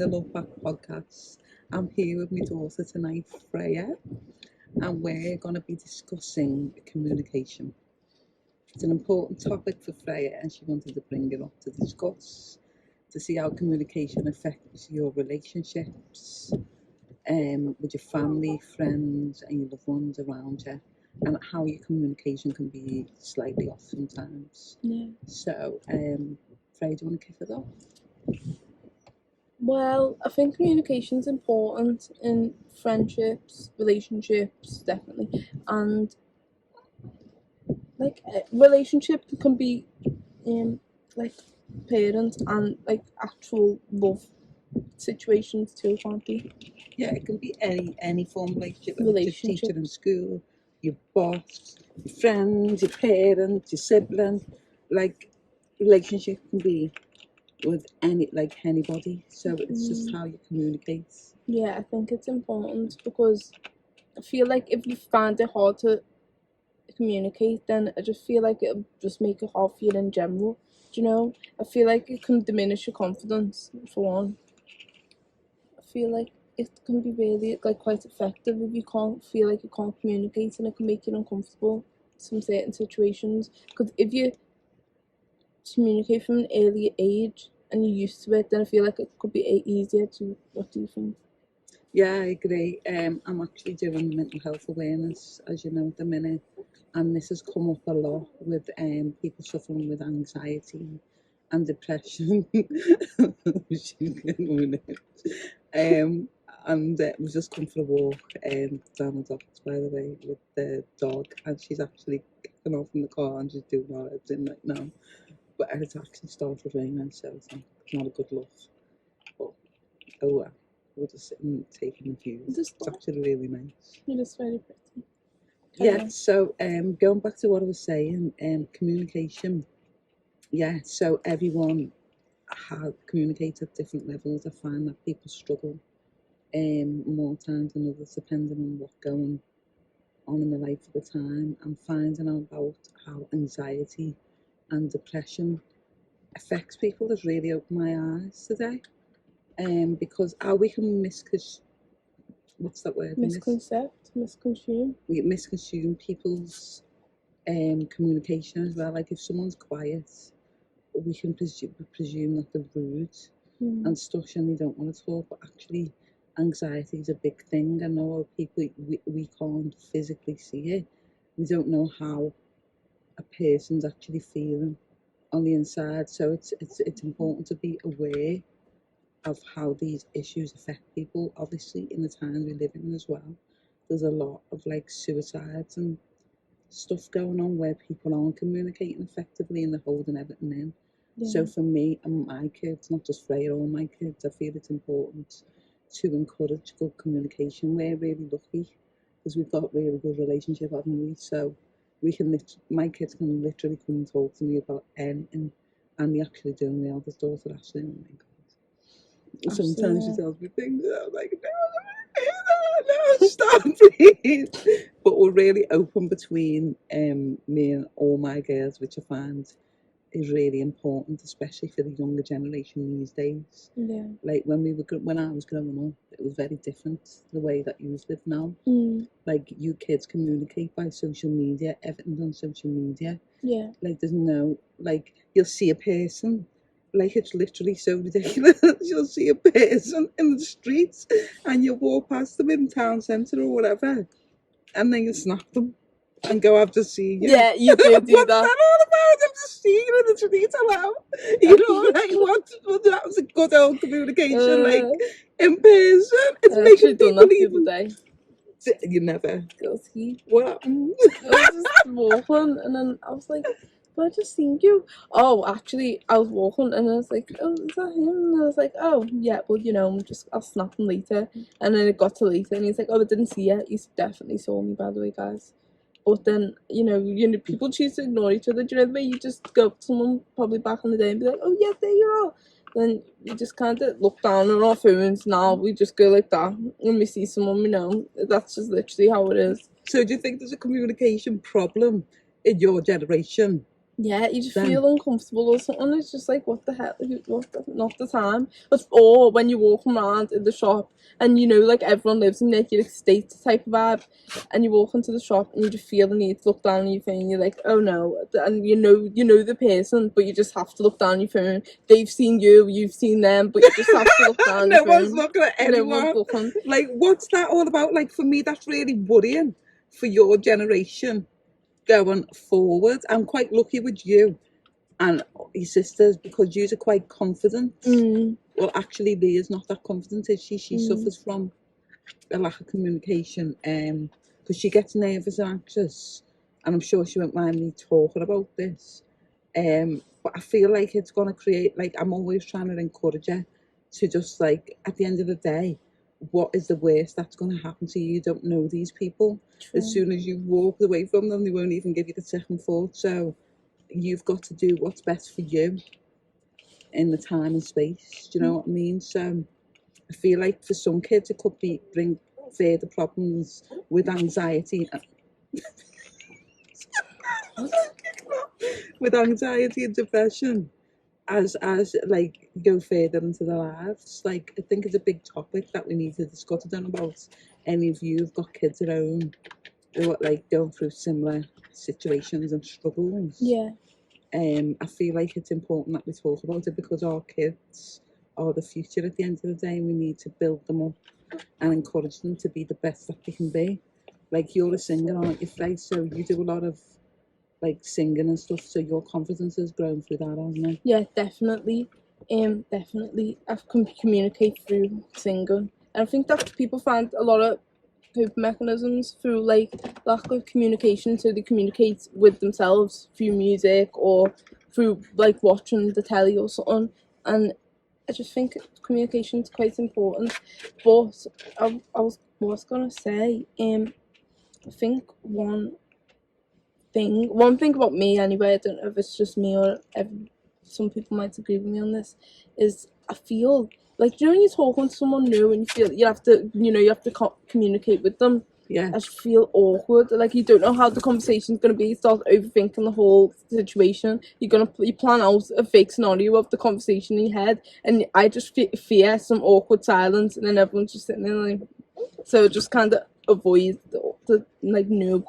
the Look Back podcast. I'm here with my daughter tonight, Freya, and we're going to be discussing communication. It's an important topic for Freya, and she wanted to bring it up to discuss, to see how communication affects your relationships with your family, friends, and your loved ones around you, and how your communication can be slightly off sometimes. Yeah. So, Freya, do you want to kick it off? Well, I think communication's important in friendships, relationships, definitely, and like relationship can be like parents and like actual love situations too, can't they? Yeah, it can be any form of relationship, whether it's your teacher in school, your boss, your friends, your parents, your sibling. Like, relationship can be with anybody. So it's just how you communicate. Yeah, I think it's important because I feel like if you find it hard to communicate, then I just feel like it'll just make it hard for you in general. Do you know? I feel like it can diminish your confidence for one. I feel like it can be really like quite effective if you can't feel like you can't communicate, and it can make you uncomfortable in some certain situations. Because if you communicate from an early age and you're used to it, then I feel like it could be easier to. What do you think? Yeah, I agree. I'm actually doing mental health awareness, as you know, at the minute, and this has come up a lot with people suffering with anxiety and depression. And we've just come for a walk down the docks, by the way, with the dog, and she's actually kicking off in the car and she's doing all right right now. But it's actually started raining, so it's not a good look. But oh well, we're just sitting taking the views. It's actually really nice. It is very pretty. Yeah, so going back to what I was saying, communication. Yeah, so everyone communicates at different levels. I find that people struggle more times than others, depending on what's going on in their life at the time. I'm finding out about how anxiety and depression affects people has really opened my eyes today. Because how we can what's that word? Misconstrue. We misconstrue people's communication as well. Like if someone's quiet, we can presume that they're rude and stuff and they don't want to talk, but actually anxiety is a big thing. I know people, we can't physically see it. We don't know how a person's actually feeling on the inside, so it's important to be aware of how these issues affect people. Obviously in the times we live in as well, there's a lot of like suicides and stuff going on where people aren't communicating effectively and they're holding everything in. Yeah. So for me and my kids, not just Freya, all my kids, I feel it's important to encourage good communication. We're really lucky because we've got a really good relationship, haven't we? So we can, my kids can literally come and talk to me about anything, and they actually do. My eldest daughter, Ashley, oh my God. Sometimes she tells me things and I'm like, no, stop, please. But we're really open between me and all my girls, which I find is really important, especially for the younger generation these days. Yeah. Like when I was growing up, it was very different the way that you live now. Like you kids communicate by social media, everything's on social media. Yeah. Like there's no, like you'll see a person, like it's literally so ridiculous. You'll see a person in the streets and you'll walk past them in town centre or whatever, and then you snap them and go, I've just seen you. Yeah, you do What's that. that all about? I've just seen you in the streets, hello. You know, like what that was a good old communication, like in person. It's making people even. The other day. You never. Guilty. What happened? I was just walking and then I was like, but I just seen you. Oh, actually, I was walking and I was like, oh, is that him? And I was like, oh, yeah, well, you know, I'll snap him later. And then it got to later and he's like, oh, I didn't see you. You definitely saw me, by the way, guys. But then, you know, people choose to ignore each other. Do you know the way you just go up to someone probably back in the day and be like, oh, yeah, there you are. Then we just kind of look down on our phones now. We just go like that. When we see someone we know, that's just literally how it is. So do you think there's a communication problem in your generation? Yeah, you just Then feel uncomfortable or something. It's just like, what the hell? Not the time. Or when you're walking around in the shop and you know, like everyone lives in like your estate type of vibe, and you walk into the shop and you just feel the need to look down on your phone. You're like, oh no, and you know the person, but you just have to look down on your phone. They've seen you, you've seen them, but you just have to look down on no your one's phone. looking at No one's anyone. looking. Like, what's that all about? Like, for me, that's really worrying for your generation going forward. I'm quite lucky with you and your sisters because you're quite confident. Well, actually, Leah's not that confident, is she? She suffers from a lack of communication because she gets nervous and anxious, and I'm sure she won't mind me talking about this. But I feel like it's going to create, like, I'm always trying to encourage her to just, like, at the end of the day, what is the worst that's going to happen to you? You don't know these people. True. As soon as you walk away from them, they won't even give you the second thought. So you've got to do what's best for you in the time and space. Do you know what I mean? So I feel like for some kids it could bring further problems with anxiety. With anxiety and depression as like go further into their lives. Like, I think it's a big topic that we need to discuss. I don't know about any of you who've got kids at home who are like going through similar situations and struggles. Yeah. I feel like it's important that we talk about it because our kids are the future at the end of the day, and we need to build them up and encourage them to be the best that they can be. Like, you're a singer, aren't you, Faye? So you do a lot of like singing and stuff, so your confidence has grown through that, hasn't it? Yeah, definitely. Definitely. I can communicate through singing. And I think that people find a lot of coping mechanisms through like lack of communication, so they communicate with themselves through music or through like watching the telly or something. And I just think communication is quite important. But I was gonna say, I think one thing about me anyway, I don't know if it's just me or some people might agree with me on this, is I feel like, you know, when you're talking to someone new and you feel you have to communicate with them. Yeah. I just feel awkward. Like, you don't know how the conversation's gonna be. You start overthinking the whole situation. You plan out a fake scenario of the conversation in your head, and I just fear some awkward silence, and then everyone's just sitting there like. So just kind of avoid the like new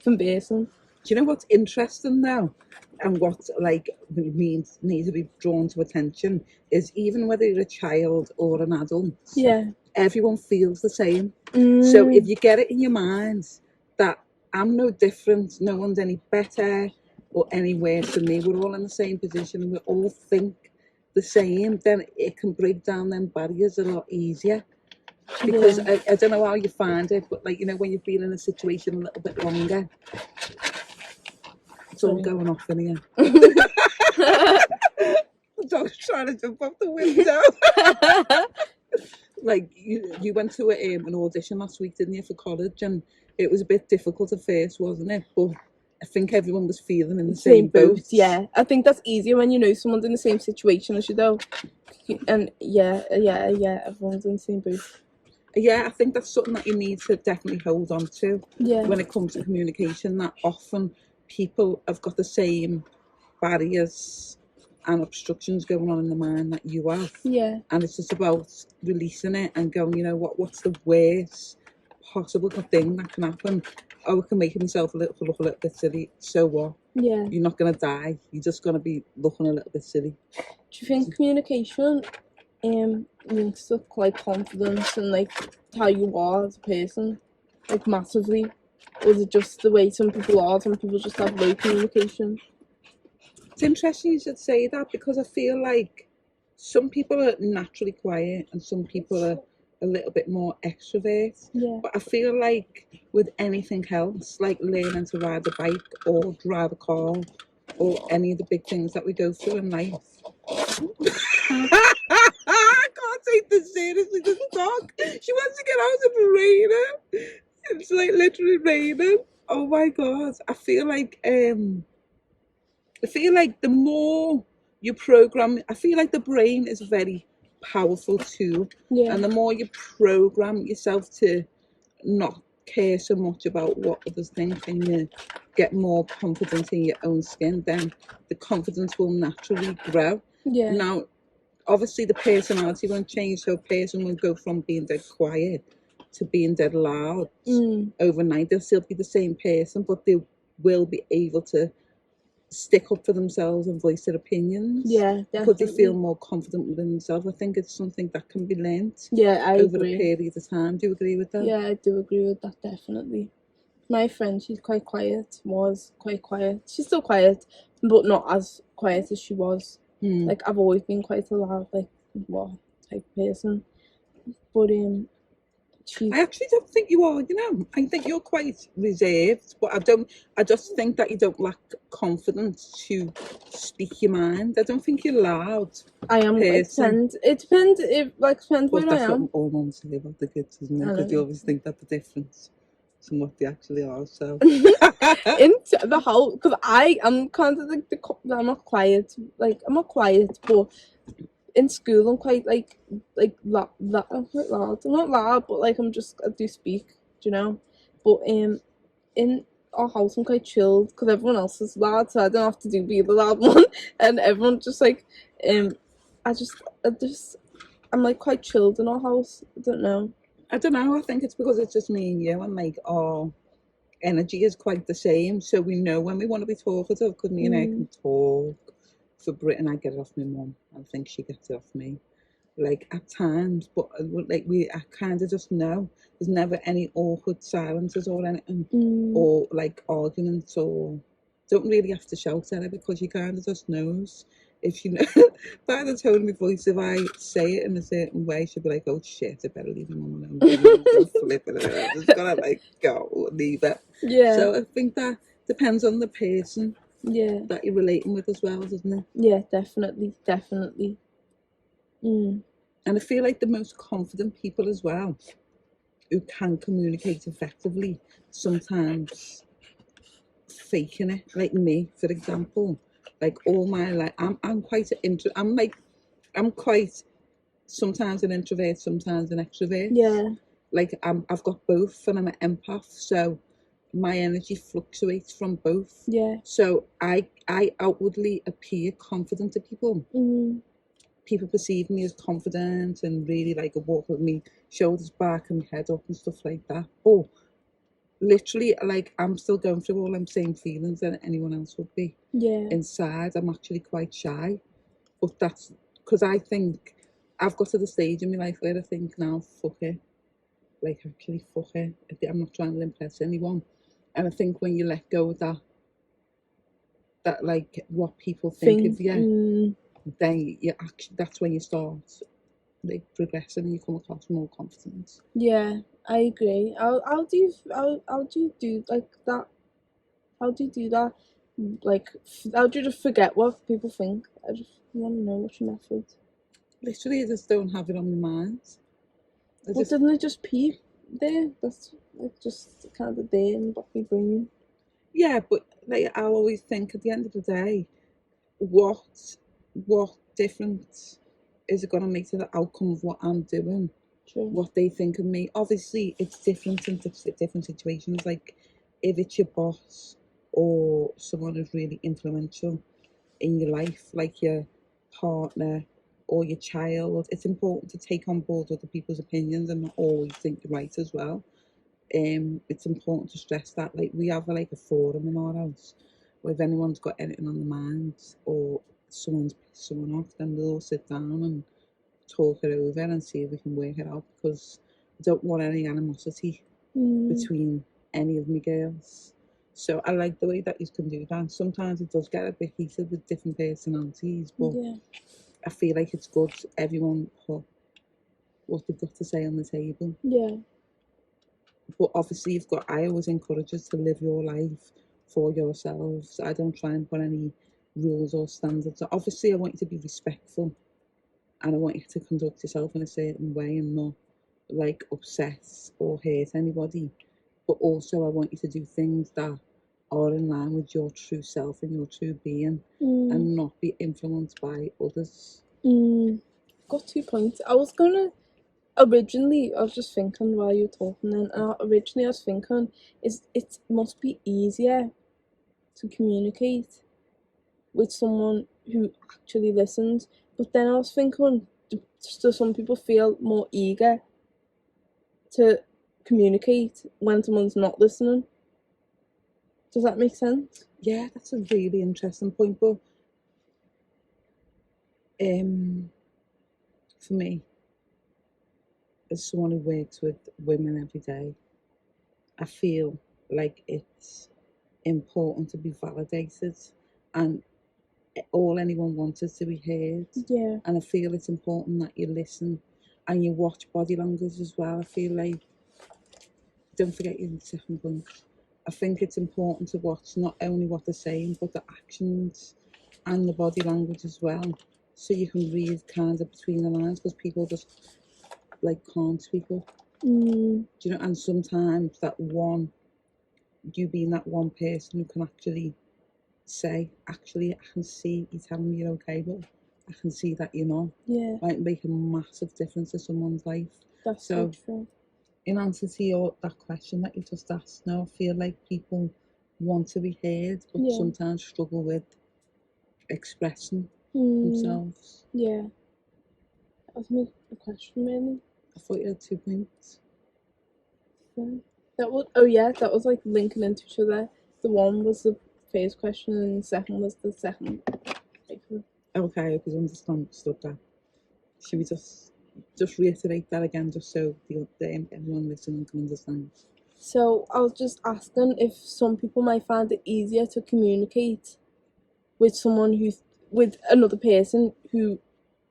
conversing. Do you know what's interesting now, and what like means needs to be drawn to attention is even whether you're a child or an adult, Yeah. everyone feels the same. So if you get it in your mind that I'm no different, no one's any better or any worse than me, we're all in the same position and we all think the same, then it can break down them barriers a lot easier. Because I don't know how you find it, but like, you know, when you've been in a situation a little bit longer, it's all going off in here. The dog's trying to jump off the window. Like, you went to an audition last week, didn't you, for college? And it was a bit difficult at first, wasn't it? But I think everyone was feeling in the same boat. Yeah, I think that's easier when you know someone's in the same situation as you, though. And yeah, everyone's in the same boat. Yeah, I think that's something that you need to definitely hold on to. Yeah. When it comes to communication, that often people have got the same barriers and obstructions going on in the mind that you have. Yeah. And it's just about releasing it and going, you know, what's the worst possible thing that can happen? Oh, I can make himself look a little bit silly. So what? Yeah. You're not going to die. You're just going to be looking a little bit silly. Do you think communication links to like confidence and like how you are as a person, like massively? Or is it just the way some people are? Some people just have low communication. It's interesting you should say that, because I feel like some people are naturally quiet and some people are a little bit more extrovert. Yeah. But I feel like with anything else, like learning to ride a bike or drive a car or any of the big things that we go through in life. I can't take this seriously, this dog. She wants to get out of the rain. It's like literally raining. Oh my God. I feel like the more you program, I feel like the brain is a very powerful tool. Yeah. And the more you program yourself to not care so much about what others think and you get more confident in your own skin, then the confidence will naturally grow. Yeah. Now, obviously, the personality won't change, so a person will go from being dead quiet to being dead loud overnight. They'll still be the same person, but they will be able to stick up for themselves and voice their opinions. Yeah, Because they feel definitely. more confident within themselves. I think it's something that can be learnt Yeah, I over a agree. period of time. Do you agree with that? Yeah, I do agree with that, definitely. My friend, she's quite quiet, was quite quiet. She's still quiet, but not as quiet as she was. Like, I've always been quite a loud, like, well, type person. But, she's... I actually don't think you are, you know. I think you're quite reserved, but I just think that you don't lack confidence to speak your mind. I don't think you're loud. I am, it depends. It depends, depends But where I that's am. what all mums say about the kids, isn't it? Because they always think that the difference from what they actually are, so. Into the house, because I am kind of like I'm not quiet. Like, I'm not quiet, but in school I'm quite like I'm quite loud. I'm not loud, but like I do speak, do you know? But in our house I'm quite chilled because everyone else is loud, so I don't have to be the loud one, and everyone just like I just I'm like quite chilled in our house. I don't know. I don't know. I think it's because it's just me and you, and like our energy is quite the same. So we know when we want to be talkative, because me and her can talk. For Britain, I get it off my mum. I think she gets it off me. Like at times, but like I kind of just know. There's never any awkward silences or anything, or like arguments, or don't really have to shout at her because she kind of just knows. If you know by the tone of my voice, if I say it in a certain way, she'll be like, "Oh shit, I better leave my mum alone." I'm flipping it. I'm just gonna like go leave it. Yeah. So I think that depends on the person. Yeah. That you're relating with as well, doesn't it? Yeah, definitely. And I feel like the most confident people as well, who can communicate effectively, sometimes faking it. Like me, for example. Like all my life, I'm quite I'm quite sometimes an introvert, sometimes an extrovert. Yeah. Like I've got both, and I'm an empath, so my energy fluctuates from both. Yeah. So I outwardly appear confident to people. People perceive me as confident and really like a walk with me shoulders back and head up and stuff like that. But literally, like I'm still going through all them same feelings that anyone else would be. Yeah. Inside, I'm actually quite shy, but that's because I think I've got to the stage in my life where I think now, fuck it, like actually fuck it. I'm not trying to impress anyone, and I think when you let go of that like what people think of you, then you actually that's when you start like progressing and you come across more confidence. Yeah, I agree. How do you do like that? How do you do that? Like, how do you just forget what people think? I just want to know what's your method. Literally, I just don't have it on my mind. Doesn't it just peep there? That's like just kind of there in the back of your brain. Yeah, but like I'll always think at the end of the day, what difference is it going to make to the outcome of what I'm doing? True. What they think of me. Obviously, it's different in different situations. Like if it's your boss or someone who's really influential in your life, like your partner or your child, it's important to take on board other people's opinions and not always think you're right as well. It's important to stress that like we have like a forum in our house where if anyone's got anything on the mind or someone's pissed someone off, then we'll all sit down and talk it over and see if we can work it out, because I don't want any animosity between any of my girls. So I like the way that you can do that. Sometimes it does get a bit heated with different personalities, but I feel like it's good everyone put what they've got to say on the table. Yeah. But obviously I always encourage us to live your life for yourselves. I don't try and put any rules or standards. Obviously I want you to be respectful and I want you to conduct yourself in a certain way and not like upset or hurt anybody. But also I want you to do things that are in line with your true self and your true being and not be influenced by others. Got 2 points. I was gonna originally, I was just thinking while you were talking then, originally I was thinking, it must be easier to communicate with someone who actually listens. But then I was thinking, do some people feel more eager to communicate when someone's not listening? Does that make sense? Yeah, that's a really interesting point. But for me, as someone who works with women every day, I feel like it's important to be validated, and all anyone wants is to be heard. Yeah. And I feel it's important that you listen and you watch body language as well. I feel like, don't forget your second point. I think it's important to watch not only what they're saying, but the actions and the body language as well. So you can read kind of between the lines, because people just like can't speak up. Mm, Do you know? And sometimes you being that one person who can actually say, actually, I can see you telling me you're okay, but I can see that you're not, yeah, might make a massive difference to someone's life. that's So, so true. in answer to that question that you just asked, now I feel like people want to be heard, but Yeah. sometimes struggle with expressing Mm, themselves. yeah. That was my question, really. I thought you had 2 points. Yeah. That was like linking into each other. The one was the first question, and the second was the second. Okay, I hope you understood that. Should we just reiterate that again, just so everyone listening can understand? So I was just asking if some people might find it easier to communicate with with another person who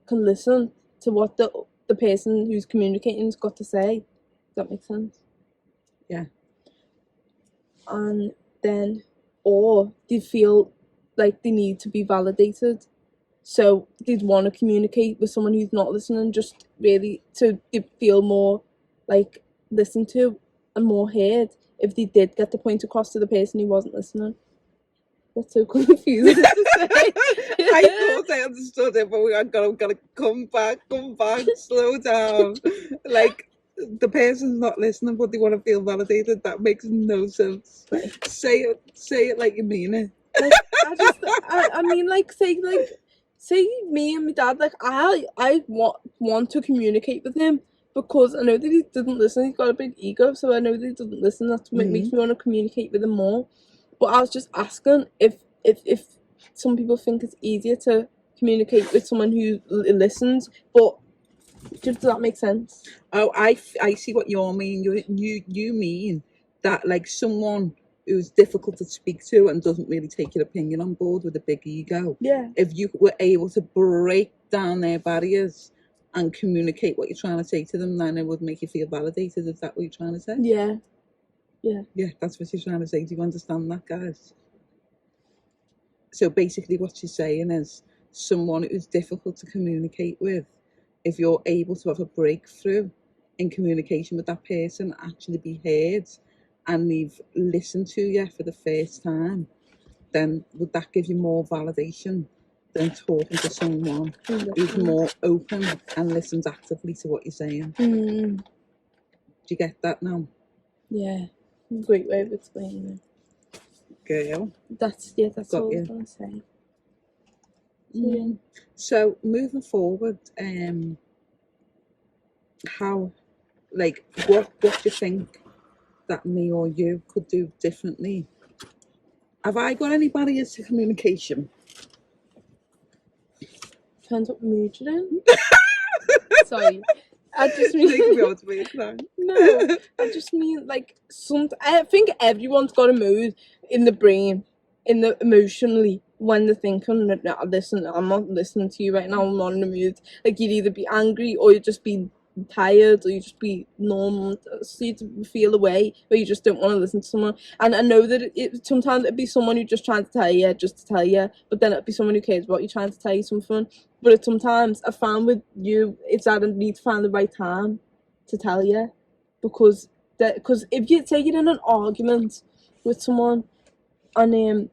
can listen to what the person who's communicating's got to say. Does that make sense? Yeah. And then, or they feel like they need to be validated, so they'd want to communicate with someone who's not listening, just really to feel more like listened to and more heard if they did get the point across to the person who wasn't listening. That's so confusing to say. I thought I understood it, but I'm gonna come back, slow down. Like, the person's not listening, but they want to feel validated. That makes no sense. Right. Say it like you mean it. Like, I mean, like, say me and my dad, like, I want to communicate with him because I know that he doesn't listen. He's got a big ego, so I know that he doesn't listen. That's what makes me want to communicate with him more. But I was just asking if some people think it's easier to communicate with someone who listens, but does that make sense? Oh, I see what you mean. You mean that, like, someone who's difficult to speak to and doesn't really take your opinion on board with a big ego. Yeah. If you were able to break down their barriers and communicate what you're trying to say to them, then it would make you feel validated. Is that what you're trying to say? Yeah. Yeah, that's what she's trying to say. Do you understand that, guys? So basically what she's saying is, someone who's difficult to communicate with, if you're able to have a breakthrough in communication with that person, actually be heard, and they've listened to you for the first time, then would that give you more validation than talking to someone who's more open and listens actively to what you're saying? Mm. Do you get that now? Yeah. Great way of explaining it. Girl. That's Got all I you. was gonna say. So moving forward, how, like, what do you think that me or you could do differently? Have I got any barriers to communication? Depends what mood you're in. Sorry. I just Take me mean out to be a clown. no. I just mean like I think everyone's got a mood in the brain, emotionally when they're thinking, "No, listen, I'm not listening to you right now. I'm not in the mood." Like you'd either be angry or you'd just be tired or you just be normal, so you feel away where you just don't want to listen to someone. And I know that sometimes it'd be someone who's just trying to tell you just to tell you, but then it'd be someone who cares about you trying to tell you something. But sometimes I found with you, it's that I need to find the right time to tell you, because if you say you're in an argument with someone and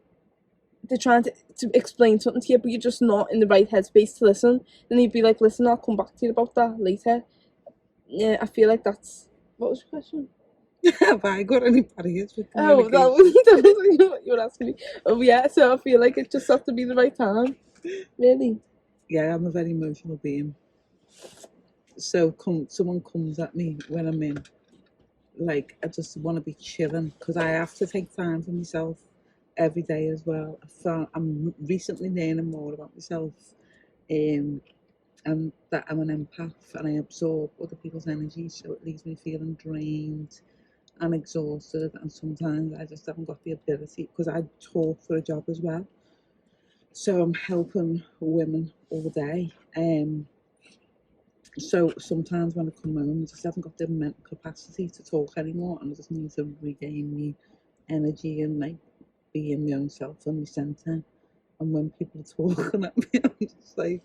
they're trying to explain something to you, but you're just not in the right headspace to listen, then you'd be like, listen, I'll come back to you about that later. yeah, I feel like that's... What was your question? Have I got any barriers with Oh, communication? that was what you were asking me. Oh yeah, so I feel like it just has to be the right time. Really? Yeah, I'm a very emotional being. So someone comes at me when I'm in, like, I just want to be chilling because I have to take time for myself every day as well. I'm recently learning more about myself, and that I'm an empath and I absorb other people's energy, so it leaves me feeling drained and exhausted. And sometimes I just haven't got the ability because I talk for a job as well. So I'm helping women all day. So sometimes when I come home, I just haven't got the mental capacity to talk anymore, and I just need to regain my energy and like be in my own self and my centre. And when people are talking at me, I'm just like,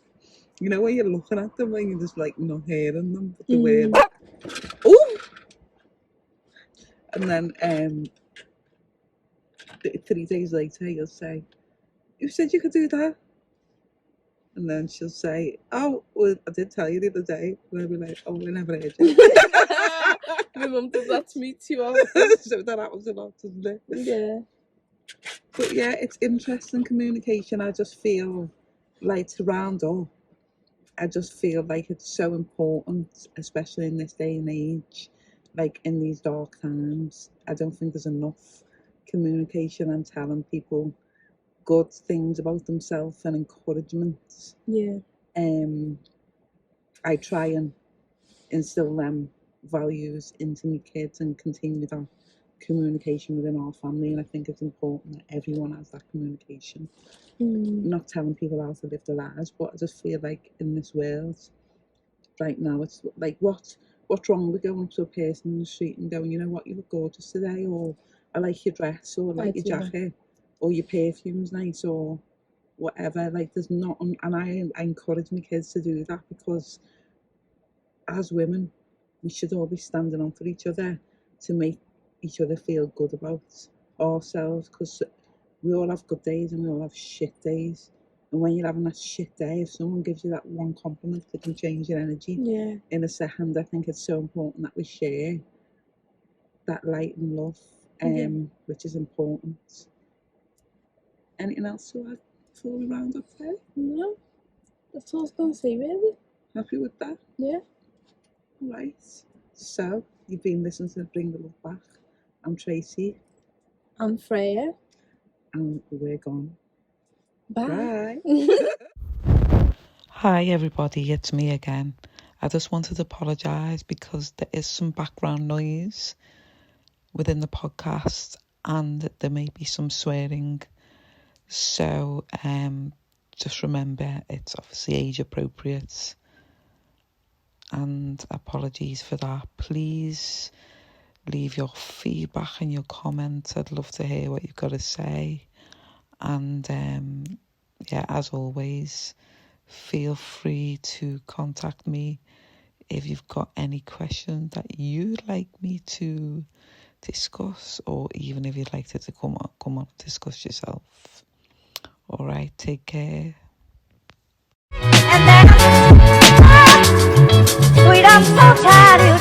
you know, when you're looking at them and you're just like not hearing them, but the word, oh, and then 3 days later, you'll say, "You said you could do that." And then she'll say, "Oh, well, I did tell you the other day." And I'll be like, "Oh, we never heard you." My mum does that to me too often. So that happens a lot, doesn't it? Yeah. But yeah, it's interesting communication. I just feel like, to round up, I just feel like it's so important, especially in this day and age, like in these dark times. I don't think there's enough communication and telling people good things about themselves and encouragement. Yeah. I try and instill them values into my kids and continue that communication within our family, and I think it's important that everyone has that communication. Not telling people how to live their lives, but I just feel like in this world right now, it's like, what's wrong with going up to a person in the street and going, you know what, you look gorgeous today, or I like your dress, or I like your jacket, or your perfume's nice, or whatever. Like, there's not, and I encourage my kids to do that, because as women, we should all be standing on for each other to make each other feel good about ourselves, because we all have good days and we all have shit days. And when you're having that shit day, if someone gives you that one compliment, it can change your energy in a second. I think it's so important that we share that light and love, which is important. Anything else to add before we round up there? No, that's all I was going to say, really. Happy with that? Yeah. Right. So, you've been listening to Bring the Love Back. I'm Tracy. I'm Freya. And we're gone. Bye. Hi everybody, it's me again. I just wanted to apologise because there is some background noise within the podcast and there may be some swearing. So just remember, it's obviously age appropriate, and apologies for that. Please leave your feedback and your comments. I'd love to hear what you've got to say. And yeah, as always, feel free to contact me if you've got any questions that you'd like me to discuss, or even if you'd like to come on and discuss yourself. All right, take care. And then, sweet, I'm so tired.